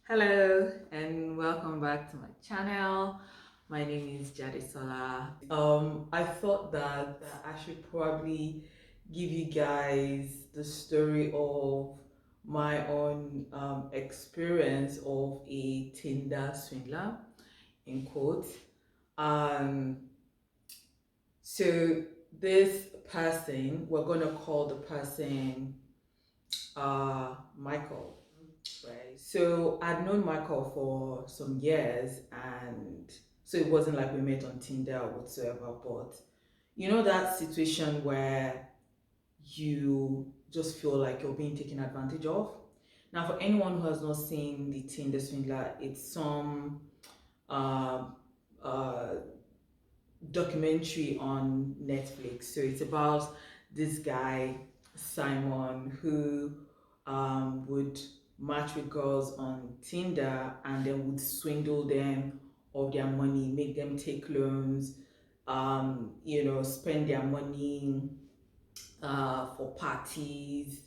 Hello and welcome back to my channel. My name is Jadisola. I thought that I should probably give you guys the story of my own experience of a Tinder swindler, in quotes. Um, so this person, we're gonna call the person Michael. Right. So I'd known Michael for some years, and so it wasn't like we met on Tinder or whatsoever. But you know that situation where you just feel like you're being taken advantage of. Now, for anyone who has not seen the Tinder Swindler, it's some uh, uh, documentary on Netflix. So it's about this guy Simon who would match with girls on Tinder and then would swindle them of their money, make them take loans, spend their money for parties.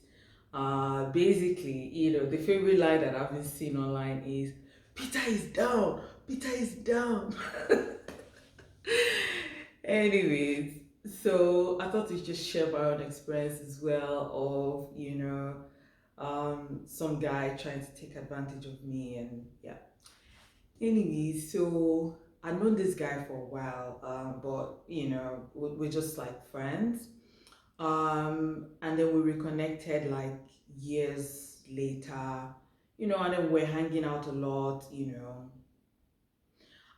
Basically, the favorite line that I've been seeing online is Peter is down, Peter is down. Anyways, so I thought we just share my own experience as well of, some guy trying to take advantage of me and yeah. Anyways, so I've known this guy for a while, but we're just like friends. And then we reconnected like years later, and then we're hanging out a lot.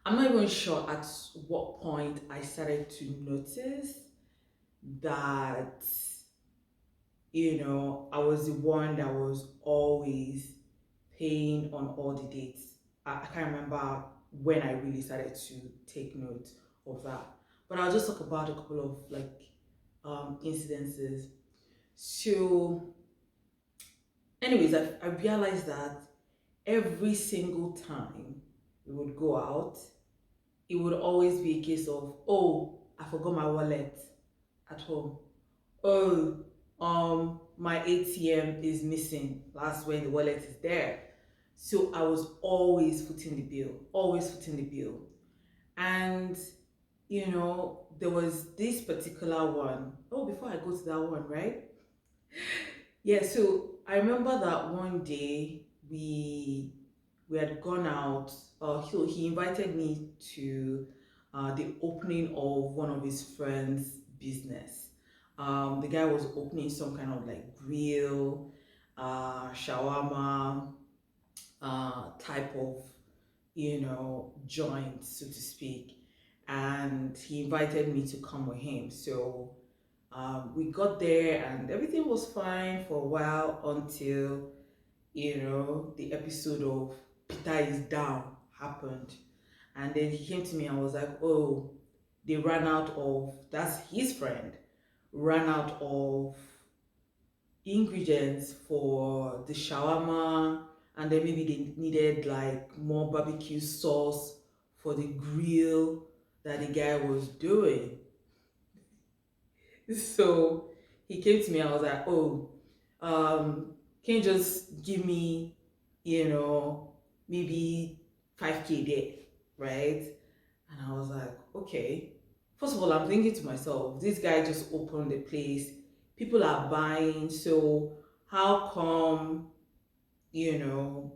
I'm not even sure at what point I started to notice that, I was the one that was always paying on all the dates. I can't remember when I really started to take note of that. But I'll just talk about a couple of like incidences. So, anyways, I realized that every single time we would go out, it would always be a case of, oh, I forgot my wallet at home. Oh, my ATM is missing. That's when the wallet is there. So I was always footing the bill, always footing the bill. And there was this particular one. Oh, before I go to that one, right? Yeah, so I remember that one day we had gone out. He invited me to the opening of one of his friends' business. The guy was opening some kind of like grill, shawarma type of joint, so to speak. And he invited me to come with him. So we got there and everything was fine for a while until the episode of Peter is down happened. And then he came to me and was like, oh, they ran out of, that's his friend, ran out of ingredients for the shawarma, and then maybe they needed like more barbecue sauce for the grill that the guy was doing. So he came to me, I was like, oh, can you just give me, maybe 5K there, right? And I was like, okay. First of all, I'm thinking to myself, this guy just opened the place, people are buying, so how come, you know,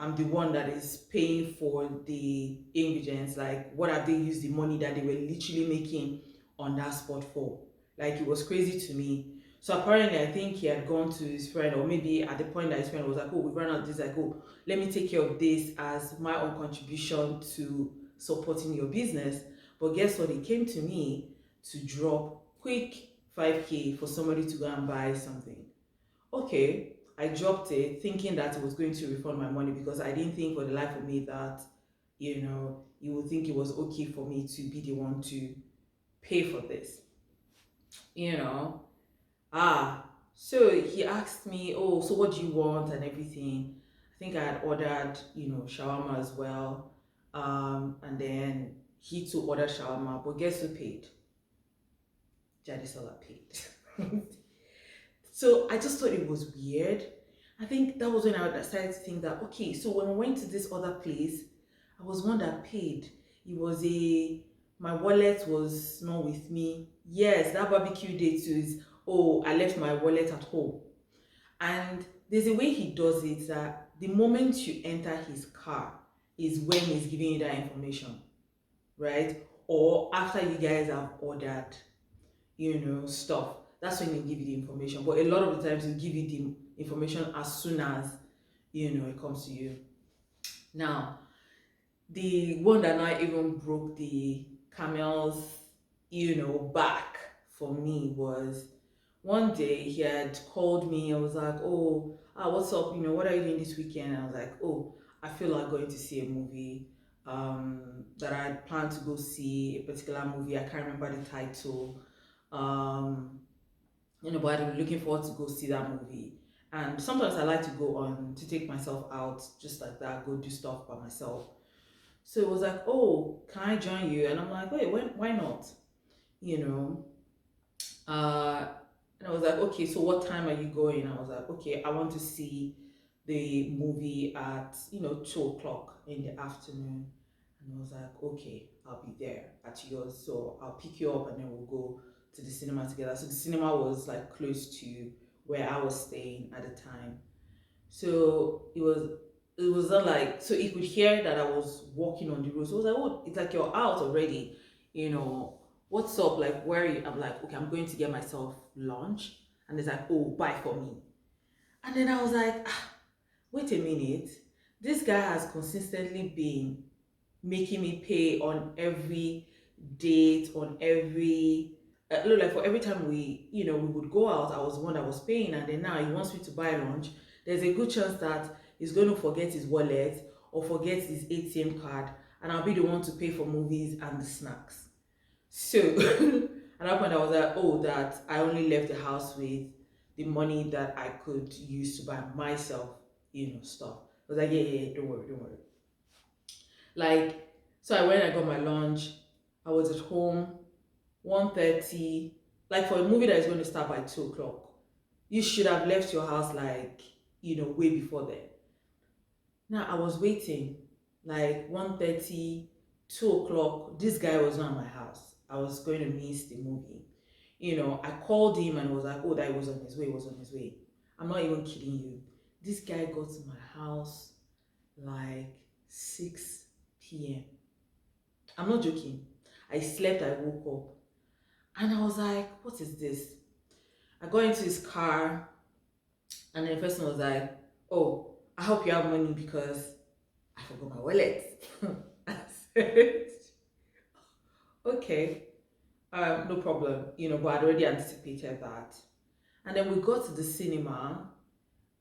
I'm the one that is paying for the ingredients? Like, what have they used the money that they were literally making on that spot for? Like, it was crazy to me. So apparently, I think he had gone to his friend, or maybe at the point that his friend was like, "Oh, we've run out of this." Like, "Oh, let me take care of this as my own contribution to supporting your business." But guess what? He came to me to drop quick 5K for somebody to go and buy something. Okay, I dropped it thinking that it was going to refund my money because I didn't think for the life of me that, you would think it was okay for me to be the one to pay for this, you know. So he asked me, oh, so what do you want and everything. I think I had ordered, shawarma as well. And then he too ordered shawarma, but guess who paid? Jadisola paid. So I just thought it was weird. I think that was when I started to think that, okay, so when we went to this other place, I was one that paid. It was my wallet was not with me. Yes, that barbecue day too is, oh, I left my wallet at home. And there's a way he does it that the moment you enter his car is when he's giving you that information, right? Or after you guys have ordered, stuff. That's when they give you the information. But a lot of the times, they give you the information as soon as it comes to you. Now, the one that now even broke the camel's back for me was one day he had called me. I was like, oh, what's up? What are you doing this weekend? I was like, oh, I feel like going to see a movie that I had planned to go see, a particular movie. I can't remember the title. um but I'm looking forward to go see that movie. And sometimes I like to go on to take myself out just like that, go do stuff by myself. So it was like, oh, can I join you? And I'm like, wait, why not? You know, uh, and I was like, okay, so what time are you going? I was like, okay, I want to see the movie at 2 o'clock in the afternoon. And I was like, okay, I'll be there at yours. So I'll pick you up and then we'll go to the cinema together. So the cinema was like close to where I was staying at the time. So it was not like, so he could hear that I was walking on the road. So I was like, oh, it's like you're out already, what's up? Like, where are you? I'm like, okay, I'm going to get myself lunch. And it's like, oh, buy for me. And then I was like, wait a minute. This guy has consistently been making me pay on every date, on every look, like for every time we would go out, I was the one that was paying, and then now he wants me to buy lunch. There's a good chance that he's going to forget his wallet or forget his ATM card, and I'll be the one to pay for movies and the snacks. So at that point I was like, oh, that I only left the house with the money that I could use to buy myself, stuff. I was like, yeah, yeah, yeah, don't worry, don't worry. Like, so I went, I got my lunch. I was at home, 1:30. Like for a movie that is going to start by 2 o'clock, you should have left your house like, way before then. Now I was waiting, like 1:30, 2 o'clock. This guy was not at my house. I was going to miss the movie. I called him and was like, oh, that he was on his way, was on his way. I'm not even kidding you. This guy got to my house like 6 p.m. I'm not joking. I slept, I woke up, and I was like, what is this? I got into his car, and the person was like, oh, I hope you have money because I forgot my wallet. I said, okay, no problem, but I'd already anticipated that. And then we got to the cinema.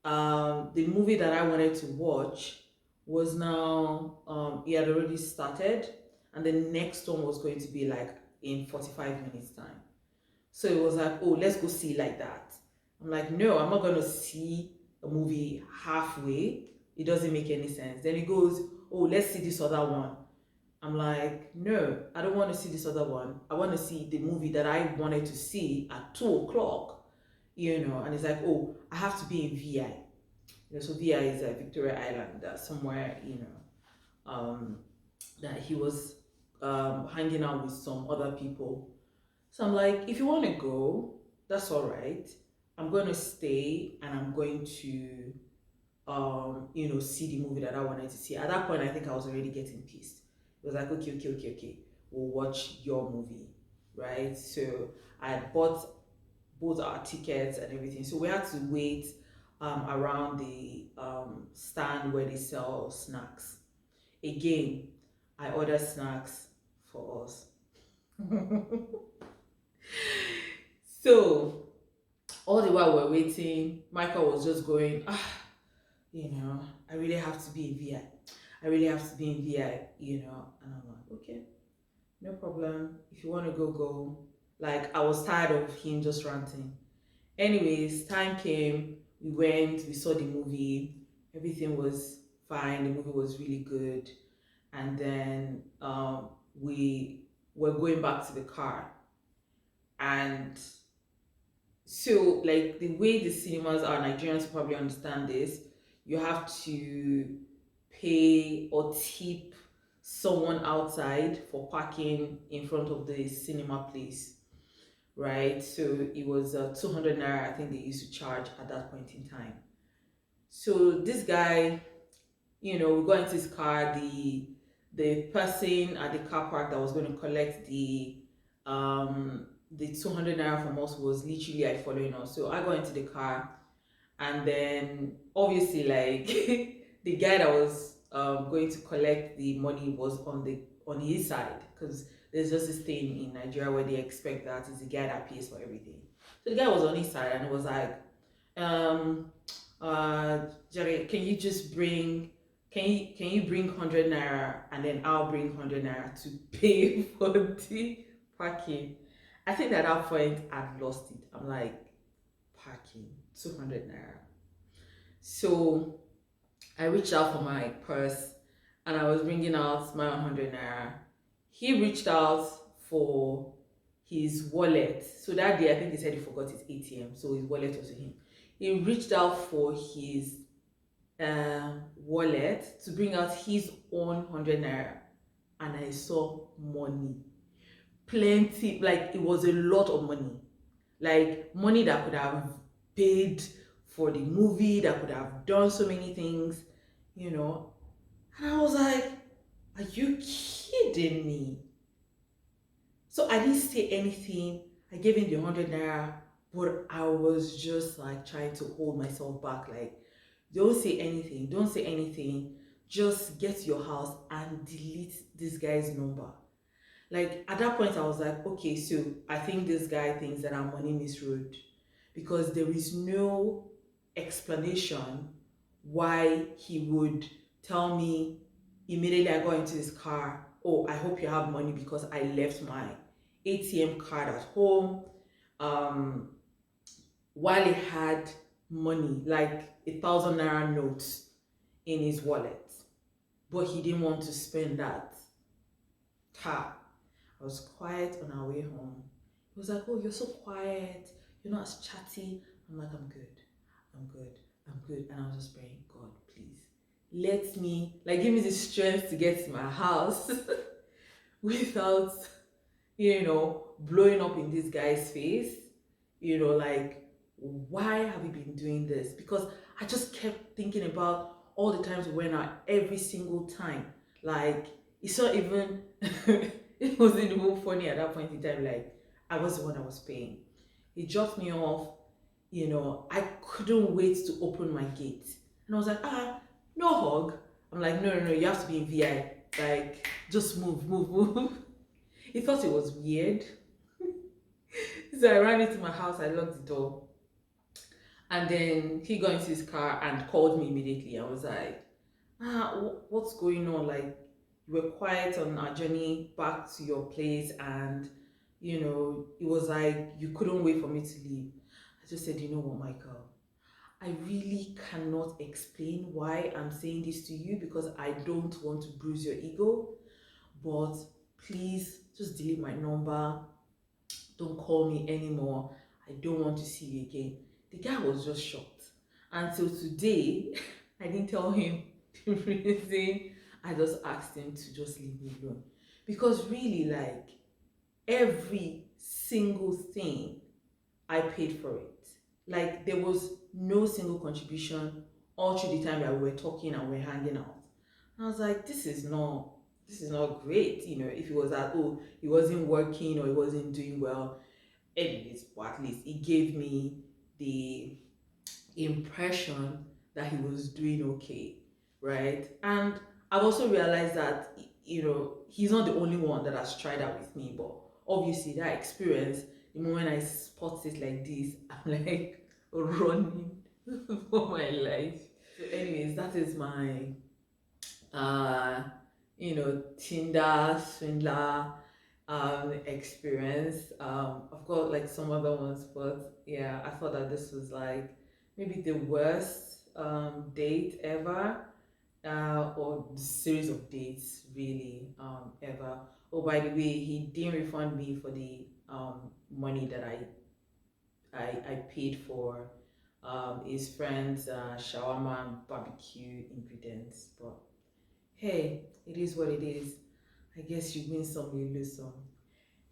The movie that I wanted to watch was now, it had already started, and the next one was going to be like in 45 minutes time. So it was like, oh, let's go see like that. I'm like, no, I'm not going to see a movie halfway. It doesn't make any sense. Then he goes, oh, let's see this other one. I'm like, no, I don't want to see this other one. I want to see the movie that I wanted to see at 2 o'clock, And it's like, oh, I have to be in VI. So VI is Victoria Island, somewhere, um, that he was hanging out with some other people. So I'm like, if you want to go, that's all right. I'm going to stay and I'm going to, see the movie that I wanted to see. At that point, I think I was already getting pissed. It was like, okay, okay, okay, okay, we'll watch your movie, right? So I had bought both our tickets and everything. So we had to wait around the stand where they sell snacks. Again, I ordered snacks for us. So all the while we're waiting, Michael was just going, I really have to be in VI. I really have to be in VI, And I'm like, okay, no problem. If you want to go, go. Like, I was tired of him just ranting. Anyways, time came, we went, we saw the movie, everything was fine, the movie was really good. And then we were going back to the car, and So like the way the cinemas are, Nigerians probably understand this. You have to pay or tip someone outside for parking in front of the cinema place, right? So it was 200 naira, I think they used to charge at that point in time. So this guy, we got into his car. The person at the car park that was going to collect the 200 naira from us was literally like following us. So I got into the car, and then obviously like the guy that was going to collect the money was on his side, because there's just this thing in Nigeria where they expect that it's the guy that pays for everything. So the guy was on his side and it was like, um Jerry, can you bring 100 naira, and then I'll bring 100 naira to pay for the parking. I think at that point I'd lost it. I'm like, parking 200 naira. So I reached out for my purse and I was bringing out my 100 naira. He reached out for his wallet. So that day, I think he said he forgot his ATM, so his wallet was with him. He reached out for his wallet to bring out his own 100 naira, and I saw money. Plenty, like it was a lot of money. Like money that could have paid for the movie, that could have done so many things, you know. And I was like, are you kidding me? So I didn't say anything. I gave him the 100 naira, but I was just like trying to hold myself back. Like, don't say anything. Don't say anything. Just get to your house and delete this guy's number. Like, at that point, I was like, okay, so I think this guy thinks that I'm money misroad, because there is no explanation why he would tell me immediately I got into his car, oh, I hope you have money because I left my ATM card at home. Um, while he had money, like 1,000 naira notes in his wallet, but he didn't want to spend that. Ha! I was quiet on our way home. He was like, oh, you're so quiet. You're not as chatty. I'm like, I'm good. I'm good. I'm good. And I was just praying, God, please, let me, like, give me the strength to get to my house without, blowing up in this guy's face. Like, why have we been doing this? Because I just kept thinking about all the times we went out, every single time. Like, it's not even, it wasn't even funny at that point in time. Like, I was the one that was paying. He dropped me off, I couldn't wait to open my gate. And I was like, no hug. I'm like, no, no, no, you have to be in VI. Like, just move, move, move. He thought it was weird. So I ran into my house, I locked the door. And then he got into his car and called me immediately. I was like, what's going on? Like, you were quiet on our journey back to your place, and it was like you couldn't wait for me to leave. I just said, you know what, Michael, I really cannot explain why I'm saying this to you, because I don't want to bruise your ego, but please just delete my number. Don't call me anymore. I don't want to see you again. The guy was just shocked. Until today, I didn't tell him the reason. I just asked him to just leave me alone. Because really, like, every single thing, I paid for it. Like, there was no single contribution all through the time that we were talking and we were hanging out. And I was like, this is not great. If it was that, oh, he wasn't working or he wasn't doing well, anyways, but at least it gave me the impression that he was doing okay, right? And I've also realized that he's not the only one that has tried that with me, but obviously that experience, the moment I spot it like this, I'm like running for my life. So anyways, that is my Tinder Swindler experience. I've got like some other ones, but yeah, I thought that this was like maybe the worst date ever, or series of dates really ever. Oh, by the way, he didn't refund me for the money that I paid for his friend's shawarma and barbecue ingredients. But hey, it is what it is. I guess you win some, you lose some.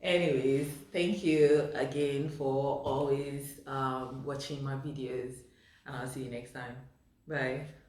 Anyways, thank you again for always watching my videos, and I'll see you next time. Bye.